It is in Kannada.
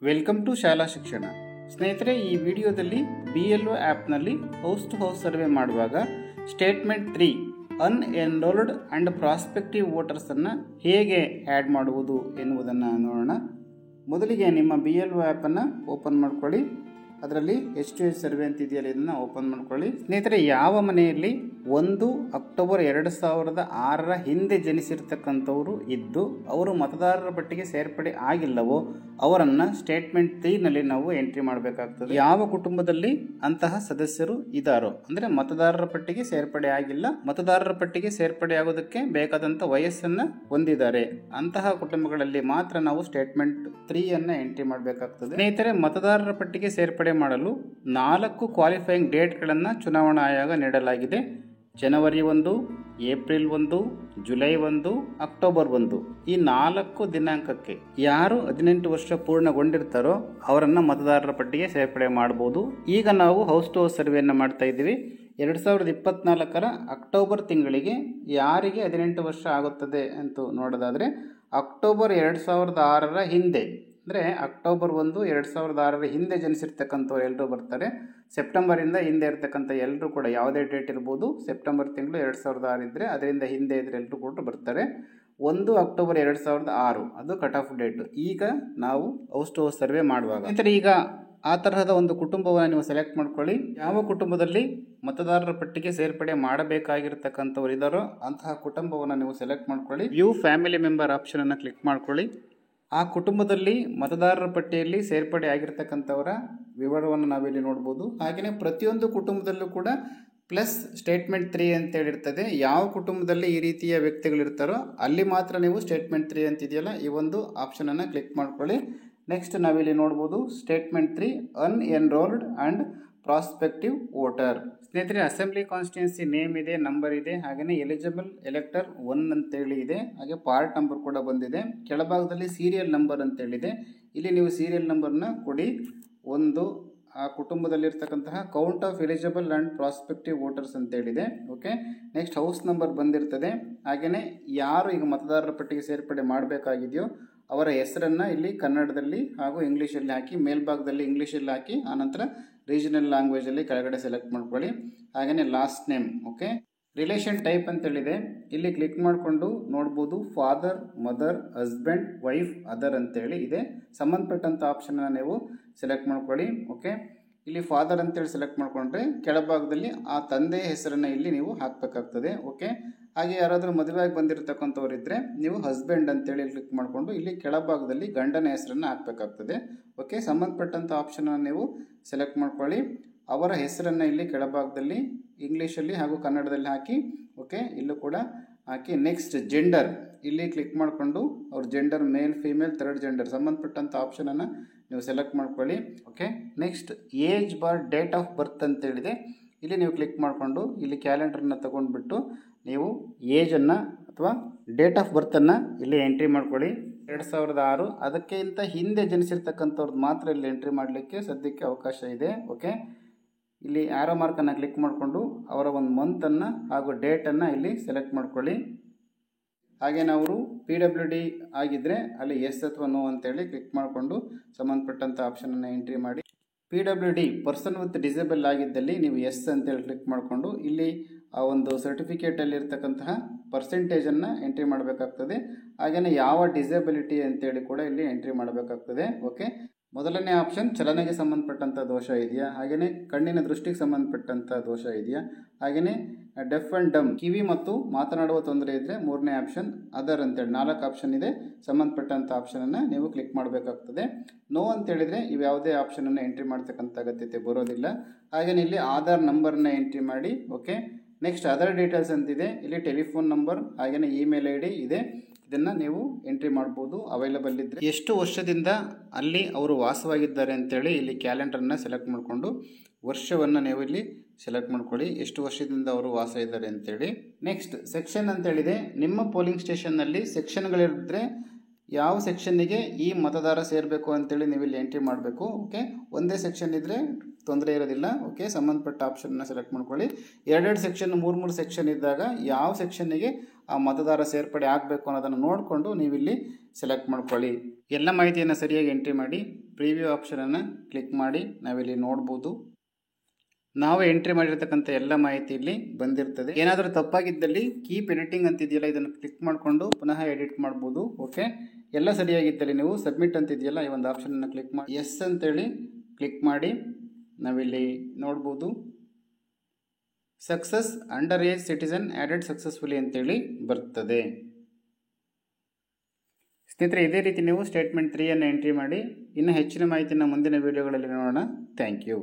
ವೆಲ್ಕಮ್ ಟು ಶಾಲಾ ಶಿಕ್ಷಣ. ಸ್ನೇಹಿತರೆ, ಈ ವಿಡಿಯೋದಲ್ಲಿ BLO ಆ್ಯಪ್ನಲ್ಲಿ ಹೌಸ್ ಟು ಹೌಸ್ ಸರ್ವೆ ಮಾಡುವಾಗ ಸ್ಟೇಟ್ಮೆಂಟ್ 3 ಅನ್ಎನ್ರೋಲ್ಡ್ ಆ್ಯಂಡ್ ಪ್ರಾಸ್ಪೆಕ್ಟಿವ್ ವೋಟರ್ಸನ್ನು ಹೇಗೆ ಆ್ಯಡ್ ಮಾಡುವುದು ಎನ್ನುವುದನ್ನು ನೋಡೋಣ. ಮೊದಲಿಗೆ ನಿಮ್ಮ BLO ಆ್ಯಪನ್ನು ಓಪನ್ ಮಾಡ್ಕೊಳ್ಳಿ. ಅದರಲ್ಲಿ H2H ಸರ್ವೆ ಅಂತ ಇದೆಯಲ್ಲ, ಇದನ್ನು ಓಪನ್ ಮಾಡ್ಕೊಳ್ಳಿ. ಸ್ನೇಹಿತರೆ, ಯಾವ ಮನೆಯಲ್ಲಿ 1 ಅಕ್ಟೋಬರ್ 2006 ಹಿಂದೆ ಜನಿಸಿರ್ತಕ್ಕಂಥವರು ಇದ್ದು ಅವರು ಮತದಾರರ ಪಟ್ಟಿಗೆ ಸೇರ್ಪಡೆ ಆಗಿಲ್ಲವೋ ಅವರನ್ನು ಸ್ಟೇಟ್ಮೆಂಟ್ 3ನಲ್ಲಿ ನಾವು ಎಂಟ್ರಿ ಮಾಡಬೇಕಾಗ್ತದೆ. ಯಾವ ಕುಟುಂಬದಲ್ಲಿ ಅಂತಹ ಸದಸ್ಯರು ಇದ್ದಾರೋ, ಅಂದರೆ ಮತದಾರರ ಪಟ್ಟಿಗೆ ಸೇರ್ಪಡೆ ಆಗಿಲ್ಲ, ಮತದಾರರ ಪಟ್ಟಿಗೆ ಸೇರ್ಪಡೆ ಆಗೋದಕ್ಕೆ ಬೇಕಾದಂಥ ವಯಸ್ಸನ್ನು ಹೊಂದಿದ್ದಾರೆ, ಅಂತಹ ಕುಟುಂಬಗಳಲ್ಲಿ ಮಾತ್ರ ನಾವು ಸ್ಟೇಟ್ಮೆಂಟ್ 3 ಎಂಟ್ರಿ ಮಾಡಬೇಕಾಗ್ತದೆ. ಸ್ನೇಹಿತರೆ, ಮತದಾರರ ಪಟ್ಟಿಗೆ ಸೇರ್ಪಡೆ ಮಾಡಲು 4 ಕ್ವಾಲಿಫೈಯಿಂಗ್ ಡೇಟ್ಗಳನ್ನು ಚುನಾವಣಾ ಆಯೋಗ ನೀಡಲಾಗಿದೆ. ಜನವರಿ 1, ಏಪ್ರಿಲ್ 1, ಜುಲೈ 1, ಅಕ್ಟೋಬರ್ 1. ಈ 4 ದಿನಾಂಕಕ್ಕೆ ಯಾರು 18 ವರ್ಷ ಪೂರ್ಣಗೊಂಡಿರ್ತಾರೋ ಅವರನ್ನು ಮತದಾರರ ಪಟ್ಟಿಗೆ ಸೇರ್ಪಡೆ ಮಾಡಬಹುದು. ಈಗ ನಾವು ಹೌಸ್ ಟು ಹೌಸ್ ಸರ್ವೆಯನ್ನು ಮಾಡ್ತಾ ಇದ್ದೀವಿ. 2024 ಅಕ್ಟೋಬರ್ ತಿಂಗಳಿಗೆ ಯಾರಿಗೆ 18 ವರ್ಷ ಆಗುತ್ತದೆ ಅಂತ ನೋಡೋದಾದರೆ, ಅಕ್ಟೋಬರ್ 2006 ಹಿಂದೆ, ಅಂದರೆ ಅಕ್ಟೋಬರ್ 1, 2006 ಹಿಂದೆ ಜನಿಸಿರ್ತಕ್ಕಂಥವ್ರು ಎಲ್ಲರೂ ಬರ್ತಾರೆ. ಸೆಪ್ಟೆಂಬರಿಂದ ಹಿಂದೆ ಇರ್ತಕ್ಕಂಥ ಎಲ್ಲರೂ ಕೂಡ ಯಾವುದೇ ಡೇಟ್ ಇರ್ಬೋದು, ಸೆಪ್ಟೆಂಬರ್ ತಿಂಗಳು 2006 ಇದ್ದರೆ ಅದರಿಂದ ಹಿಂದೆ ಇದ್ದರೆ ಎಲ್ಲರೂ ಕೂಡ ಬರ್ತಾರೆ. 1 ಅಕ್ಟೋಬರ್ 2006 ಅದು ಕಟ್ ಆಫ್ ಡೇಟ್. ಈಗ ನಾವು ಹೌಸ್ ಟು ಹೌಸ್ ಸರ್ವೆ ಮಾಡುವಾಗ ಅಂದರೆ ಈಗ ಆ ತರಹದ ಒಂದು ಕುಟುಂಬವನ್ನು ನೀವು ಸೆಲೆಕ್ಟ್ ಮಾಡ್ಕೊಳ್ಳಿ. ಯಾವ ಕುಟುಂಬದಲ್ಲಿ ಮತದಾರರ ಪಟ್ಟಿಗೆ ಸೇರ್ಪಡೆ ಮಾಡಬೇಕಾಗಿರ್ತಕ್ಕಂಥವ್ರು ಇದ್ದಾರೋ ಅಂತಹ ಕುಟುಂಬವನ್ನು ನೀವು ಸೆಲೆಕ್ಟ್ ಮಾಡ್ಕೊಳ್ಳಿ. ವ್ಯೂ ಫ್ಯಾಮಿಲಿ ಮೆಂಬರ್ ಆಪ್ಷನನ್ನು ಕ್ಲಿಕ್ ಮಾಡ್ಕೊಳ್ಳಿ. ಆ ಕುಟುಂಬದಲ್ಲಿ ಮತದಾರರ ಪಟ್ಟಿಯಲ್ಲಿ ಸೇರ್ಪಡೆ ಆಗಿರ್ತಕ್ಕಂಥವರ ವಿವರವನ್ನು ನಾವಿಲ್ಲಿ ನೋಡ್ಬೋದು. ಹಾಗೆಯೇ ಪ್ರತಿಯೊಂದು ಕುಟುಂಬದಲ್ಲೂ ಕೂಡ ಪ್ಲಸ್ ಸ್ಟೇಟ್ಮೆಂಟ್ 3 ಅಂತೇಳಿರ್ತದೆ. ಯಾವ ಕುಟುಂಬದಲ್ಲಿ ಈ ರೀತಿಯ ವ್ಯಕ್ತಿಗಳಿರ್ತಾರೋ ಅಲ್ಲಿ ಮಾತ್ರ ನೀವು ಸ್ಟೇಟ್ಮೆಂಟ್ 3 ಅಂತಿದೆಯಲ್ಲ ಈ ಒಂದು ಆಪ್ಷನನ್ನು ಕ್ಲಿಕ್ ಮಾಡ್ಕೊಳ್ಳಿ. ನೆಕ್ಸ್ಟ್ ನಾವಿಲ್ಲಿ ನೋಡ್ಬೋದು ಸ್ಟೇಟ್ಮೆಂಟ್ 3 ಅನ್ಎನ್ರೋಲ್ಡ್ ಆ್ಯಂಡ್ ಪ್ರಾಸ್ಪೆಕ್ಟಿವ್ ವೋಟರ್. ಸ್ನೇಹಿತರೆ, ಅಸೆಂಬ್ಲಿ ಕಾನ್ಸ್ಟಿಟ್ಯೂನ್ಸಿ ನೇಮ್ ಇದೆ, ನಂಬರ್ ಇದೆ, ಹಾಗೆಯೇ ಎಲಿಜಿಬಲ್ ಎಲೆಕ್ಟರ್ 1 ಅಂತೇಳಿ ಇದೆ, ಹಾಗೆ ಪಾರ್ಟ್ ನಂಬರ್ ಕೂಡ ಬಂದಿದೆ. ಕೆಳಭಾಗದಲ್ಲಿ ಸೀರಿಯಲ್ ನಂಬರ್ ಅಂತೇಳಿದೆ. ಇಲ್ಲಿ ನೀವು ಸೀರಿಯಲ್ ನಂಬರ್ನ ಕೊಡಿ. 1 ಆ ಕುಟುಂಬದಲ್ಲಿರ್ತಕ್ಕಂತಹ count of eligible and prospective voters ಅಂತೇಳಿದೆ. ಓಕೆ, ನೆಕ್ಸ್ಟ್ ಹೌಸ್ ನಂಬರ್ ಬಂದಿರ್ತದೆ. ಹಾಗೆಯೇ ಯಾರು ಈಗ ಮತದಾರರ ಪಟ್ಟಿಗೆ ಸೇರ್ಪಡೆ ಮಾಡಬೇಕಾಗಿದೆಯೋ ಅವರ ಹೆಸರನ್ನು ಇಲ್ಲಿ ಕನ್ನಡದಲ್ಲಿ ಹಾಗೂ ಇಂಗ್ಲೀಷಲ್ಲಿ ಹಾಕಿ, ಮೇಲ್ಭಾಗದಲ್ಲಿ ಇಂಗ್ಲೀಷಲ್ಲಿ ಹಾಕಿ, ಆನಂತರ ರೀಜನಲ್ ಲ್ಯಾಂಗ್ವೇಜಲ್ಲಿ ಕೆಳಗಡೆ ಸೆಲೆಕ್ಟ್ ಮಾಡ್ಕೊಳ್ಳಿ. ಹಾಗೆಯೇ last name. Okay, relation type ಅಂತೇಳಿದೆ. ಇಲ್ಲಿ ಕ್ಲಿಕ್ ಮಾಡಿಕೊಂಡು ನೋಡ್ಬೋದು father, mother, husband, wife, other ಅಂತೇಳಿ ಇದೆ. ಸಂಬಂಧಪಟ್ಟಂಥ ಆಪ್ಷನ್ನ ನೀವು ಸೆಲೆಕ್ಟ್ ಮಾಡ್ಕೊಳ್ಳಿ. ಓಕೆ, ಇಲ್ಲಿ ಫಾದರ್ ಅಂತೇಳಿ ಸೆಲೆಕ್ಟ್ ಮಾಡಿಕೊಂಡ್ರೆ ಕೆಳಭಾಗದಲ್ಲಿ ಆ ತಂದೆಯ ಹೆಸರನ್ನು ಇಲ್ಲಿ ನೀವು ಹಾಕಬೇಕಾಗ್ತದೆ. ಓಕೆ, ಹಾಗೆ ಯಾರಾದರೂ ಮದುವೆಯಾಗಿ ಬಂದಿರತಕ್ಕಂಥವ್ರು ಇದ್ದರೆ ನೀವು ಹಸ್ಬೆಂಡ್ ಅಂತೇಳಿ ಕ್ಲಿಕ್ ಮಾಡಿಕೊಂಡು ಇಲ್ಲಿ ಕೆಳಭಾಗದಲ್ಲಿ ಗಂಡನ ಹೆಸರನ್ನು ಹಾಕಬೇಕಾಗ್ತದೆ. ಓಕೆ, ಸಂಬಂಧಪಟ್ಟಂಥ ಆಪ್ಷನನ್ನು ನೀವು ಸೆಲೆಕ್ಟ್ ಮಾಡ್ಕೊಳ್ಳಿ. ಅವರ ಹೆಸರನ್ನು ಇಲ್ಲಿ ಕೆಳಭಾಗದಲ್ಲಿ ಇಂಗ್ಲೀಷಲ್ಲಿ ಹಾಗೂ ಕನ್ನಡದಲ್ಲಿ ಹಾಕಿ. ಓಕೆ, ಇಲ್ಲೂ ಕೂಡ ಹಾಕಿ. ನೆಕ್ಸ್ಟ್ ಜೆಂಡರ್, ಇಲ್ಲಿ ಕ್ಲಿಕ್ ಮಾಡಿಕೊಂಡು ಅವ್ರ gender male, female, third gender ಸಂಬಂಧಪಟ್ಟಂಥ ಆಪ್ಷನನ್ನು ನೀವು ಸೆಲೆಕ್ಟ್ ಮಾಡ್ಕೊಳ್ಳಿ. Okay, next age bar date of birth ಅಂತೇಳಿದೆ. ಇಲ್ಲಿ ನೀವು ಕ್ಲಿಕ್ ಮಾಡಿಕೊಂಡು ಇಲ್ಲಿ ಕ್ಯಾಲೆಂಡರನ್ನು ತಗೊಂಡ್ಬಿಟ್ಟು ನೀವು ಏಜನ್ನು ಅಥವಾ ಡೇಟ್ ಆಫ್ ಬರ್ತನ್ನು ಇಲ್ಲಿ ಎಂಟ್ರಿ ಮಾಡ್ಕೊಳ್ಳಿ. 2006 ಅದಕ್ಕಿಂತ ಹಿಂದೆ ಜನಿಸಿರ್ತಕ್ಕಂಥವ್ರದ್ದು ಮಾತ್ರ ಇಲ್ಲಿ ಎಂಟ್ರಿ ಮಾಡಲಿಕ್ಕೆ ಸದ್ಯಕ್ಕೆ ಅವಕಾಶ ಇದೆ. ಓಕೆ, ಇಲ್ಲಿ ಆರೋ ಮಾರ್ಕನ್ನು ಕ್ಲಿಕ್ ಮಾಡಿಕೊಂಡು ಅವರ ಒಂದು ಮಂತನ್ನು ಹಾಗೂ ಡೇಟನ್ನು ಇಲ್ಲಿ ಸೆಲೆಕ್ಟ್ ಮಾಡ್ಕೊಳ್ಳಿ. ಹಾಗೆಯೇ ಅವರು PWD ಆಗಿದ್ದರೆ ಅಲ್ಲಿ ಎಸ್ ಅಥವಾ ನೋ ಅಂತೇಳಿ ಕ್ಲಿಕ್ ಮಾಡಿಕೊಂಡು ಸಂಬಂಧಪಟ್ಟಂಥ ಆಪ್ಷನನ್ನು ಎಂಟ್ರಿ ಮಾಡಿ. PWD ಪರ್ಸನ್ ವಿತ್ ಡಿಸೇಬಲ್ ಆಗಿದ್ದಲ್ಲಿ ನೀವು ಎಸ್ ಅಂತೇಳಿ ಕ್ಲಿಕ್ ಮಾಡಿಕೊಂಡು ಇಲ್ಲಿ ಆ ಒಂದು ಸರ್ಟಿಫಿಕೇಟಲ್ಲಿ ಇರ್ತಕ್ಕಂತಹ ಪರ್ಸೆಂಟೇಜನ್ನು ಎಂಟ್ರಿ ಮಾಡಬೇಕಾಗ್ತದೆ. ಹಾಗೆಯೇ ಯಾವ ಡಿಸೇಬಿಲಿಟಿ ಅಂತೇಳಿ ಕೂಡ ಇಲ್ಲಿ ಎಂಟ್ರಿ ಮಾಡಬೇಕಾಗ್ತದೆ. ಓಕೆ, ಮೊದಲನೇ ಆಪ್ಷನ್ ಚಲನೆಗೆ ಸಂಬಂಧಪಟ್ಟಂಥ ದೋಷ ಇದೆಯಾ, ಹಾಗೆಯೇ ಕಣ್ಣಿನ ದೃಷ್ಟಿಗೆ ಸಂಬಂಧಪಟ್ಟಂಥ ದೋಷ ಇದೆಯಾ, ಹಾಗೆಯೇ ಡೆಫ್ ಆ್ಯಂಡ್ ಡಮ್ ಕಿವಿ ಮತ್ತು ಮಾತನಾಡುವ ತೊಂದರೆ ಇದ್ದರೆ ಮೂರನೇ ಆಪ್ಷನ್, ಅದರ್ ಅಂತೇಳಿ 4 ಆಪ್ಷನ್ ಇದೆ. ಸಂಬಂಧಪಟ್ಟಂಥ ಆಪ್ಷನನ್ನು ನೀವು ಕ್ಲಿಕ್ ಮಾಡಬೇಕಾಗ್ತದೆ. ನೋ ಅಂತೇಳಿದರೆ ಇವ್ಯಾವುದೇ ಆಪ್ಷನನ್ನು ಎಂಟ್ರಿ ಮಾಡ್ತಕ್ಕಂಥ ಅಗತ್ಯತೆ ಬರೋದಿಲ್ಲ. ಹಾಗೆಯೇ ಇಲ್ಲಿ ಆಧಾರ್ ನಂಬರನ್ನ ಎಂಟ್ರಿ ಮಾಡಿ. ಓಕೆ, ನೆಕ್ಸ್ಟ್ ಅದರ್ ಡೀಟೇಲ್ಸ್ ಅಂತಿದೆ. ಇಲ್ಲಿ ಟೆಲಿಫೋನ್ ನಂಬರ್ ಹಾಗೆಯೇ ಇಮೇಲ್ ID ಇದೆ. ಇದನ್ನು ನೀವು ಎಂಟ್ರಿ ಮಾಡ್ಬೋದು ಅವೈಲಬಲ್ ಇದ್ದರೆ. ಎಷ್ಟು ವರ್ಷದಿಂದ ಅಲ್ಲಿ ಅವರು ವಾಸವಾಗಿದ್ದಾರೆ ಅಂತೇಳಿ ಇಲ್ಲಿ ಕ್ಯಾಲೆಂಡರನ್ನು ಸೆಲೆಕ್ಟ್ ಮಾಡಿಕೊಂಡು ವರ್ಷವನ್ನು ನೀವು ಇಲ್ಲಿ ಸೆಲೆಕ್ಟ್ ಮಾಡ್ಕೊಳ್ಳಿ, ಎಷ್ಟು ವರ್ಷದಿಂದ ಅವರು ವಾಸ ಇದ್ದಾರೆ ಅಂತೇಳಿ. ನೆಕ್ಸ್ಟ್ ಸೆಕ್ಷನ್ ಅಂತೇಳಿದೆ. ನಿಮ್ಮ ಪೋಲಿಂಗ್ ಸ್ಟೇಷನ್ನಲ್ಲಿ ಸೆಕ್ಷನ್ಗಳಿದ್ರೆ ಯಾವ ಸೆಕ್ಷನ್ನಿಗೆ ಈ ಮತದಾರ ಸೇರಬೇಕು ಅಂತೇಳಿ ನೀವು ಇಲ್ಲಿ ಎಂಟ್ರಿ ಮಾಡಬೇಕು. ಓಕೆ, ಒಂದೇ ಸೆಕ್ಷನ್ ಇದ್ದರೆ ತೊಂದರೆ ಇರೋದಿಲ್ಲ. ಓಕೆ, ಸಂಬಂಧಪಟ್ಟ ಆಪ್ಷನ್ನ ಸೆಲೆಕ್ಟ್ ಮಾಡ್ಕೊಳ್ಳಿ. ಎರಡೆರಡು ಸೆಕ್ಷನ್, ಮೂರು ಸೆಕ್ಷನ್ ಇದ್ದಾಗ ಯಾವ ಸೆಕ್ಷನ್ನಿಗೆ ಆ ಮತದಾರ ಸೇರ್ಪಡೆ ಆಗಬೇಕು ಅನ್ನೋದನ್ನು ನೋಡಿಕೊಂಡು ನೀವಿಲ್ಲಿ ಸೆಲೆಕ್ಟ್ ಮಾಡ್ಕೊಳ್ಳಿ. ಎಲ್ಲ ಮಾಹಿತಿಯನ್ನು ಸರಿಯಾಗಿ ಎಂಟ್ರಿ ಮಾಡಿ ಪ್ರಿವ್ಯೂ ಆಪ್ಷನನ್ನು ಕ್ಲಿಕ್ ಮಾಡಿ ನಾವಿಲ್ಲಿ ನೋಡ್ಬೋದು. ನಾವು ಎಂಟ್ರಿ ಮಾಡಿರ್ತಕ್ಕಂಥ ಎಲ್ಲ ಮಾಹಿತಿ ಇಲ್ಲಿ ಬಂದಿರ್ತದೆ. ಏನಾದರೂ ತಪ್ಪಾಗಿದ್ದಲ್ಲಿ ಕೀಪ್ ಎಡಿಟಿಂಗ್ ಅಂತಿದೆಯಲ್ಲ, ಇದನ್ನು ಕ್ಲಿಕ್ ಮಾಡಿಕೊಂಡು ಪುನಃ ಎಡಿಟ್ ಮಾಡ್ಬೋದು. ಓಕೆ, ಎಲ್ಲ ಸರಿಯಾಗಿದ್ದಲ್ಲಿ ನೀವು ಸಬ್ಮಿಟ್ ಅಂತಿದೆಯಲ್ಲ, ಈ ಒಂದು ಆಪ್ಷನನ್ನು ಕ್ಲಿಕ್ ಮಾಡಿ ಎಸ್ ಅಂತೇಳಿ ಕ್ಲಿಕ್ ಮಾಡಿ ನಾವಿಲ್ಲಿ ನೋಡ್ಬೋದು. Success under age citizen added successfully ಅಂತೇಳಿ ಬರ್ತದೆ. ಸ್ನೇಹಿತರೆ, ಇದೇ ರೀತಿ ನೀವು ಸ್ಟೇಟ್ಮೆಂಟ್ 3 ಅನ್ನು ಎಂಟ್ರಿ ಮಾಡಿ. ಇನ್ನು ಹೆಚ್ಚಿನ ಮಾಹಿತಿಯನ್ನು ಮುಂದಿನ ವೀಡಿಯೋಗಳಲ್ಲಿ ನೋಡೋಣ. Thank you.